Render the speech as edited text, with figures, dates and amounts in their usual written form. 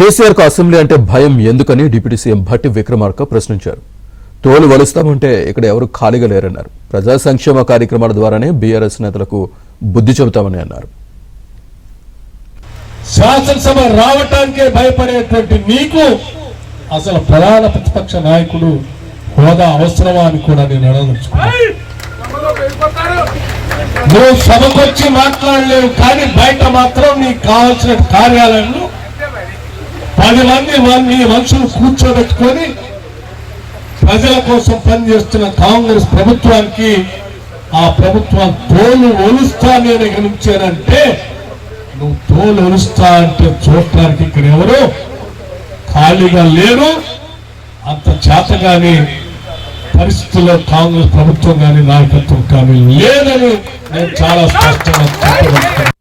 కేసీఆర్ కు అసెంబ్లీ అంటే భయం ఎందుకని డిప్యూటీ సీఎం భట్టి విక్రమార్క ప్రశ్నించారు. తోలు వలుస్తామంటే ఇక్కడ ఎవరు ఖాళీగా లేరన్నారు. ప్రజా సంక్షేమ కార్యక్రమాల ద్వారానే బీఆర్ఎస్ నేతలకు బుద్ధి చెబుతామని అన్నారు. శాసనసభ రావటానికే భయపడేటువంటి నీకు అసలు ప్రధాన ప్రతిపక్ష నాయకుడు హోదా అవసరమా అని కూడా నేను అడగదలుచుకున్నాను. నువ్వు సభకొచ్చి మాట్లాడలేవు, కానీ బయట మాత్రం నీకు కావాల్సిన కార్యాలయంలో 10 మంది నీ మనుషులు కూర్చోబెట్టుకొని ప్రజల కోసం పనిచేస్తున్న కాంగ్రెస్ ప్రభుత్వానికి ఆ ప్రభుత్వం తోలు ఒలుస్తా నేను గెలిచానంటే నువ్వు తోలు ఒలుస్తా అంటే చూడటానికి ఇక్కడ ఎవరు ఖాళీగా లేరు. అంత చేతగాని పరిస్థితుల్లో కాంగ్రెస్ ప్రభుత్వం కానీ నాయకత్వం కానీ లేదని నేను చాలా స్పష్టంగా చెప్పగలుగుతాను.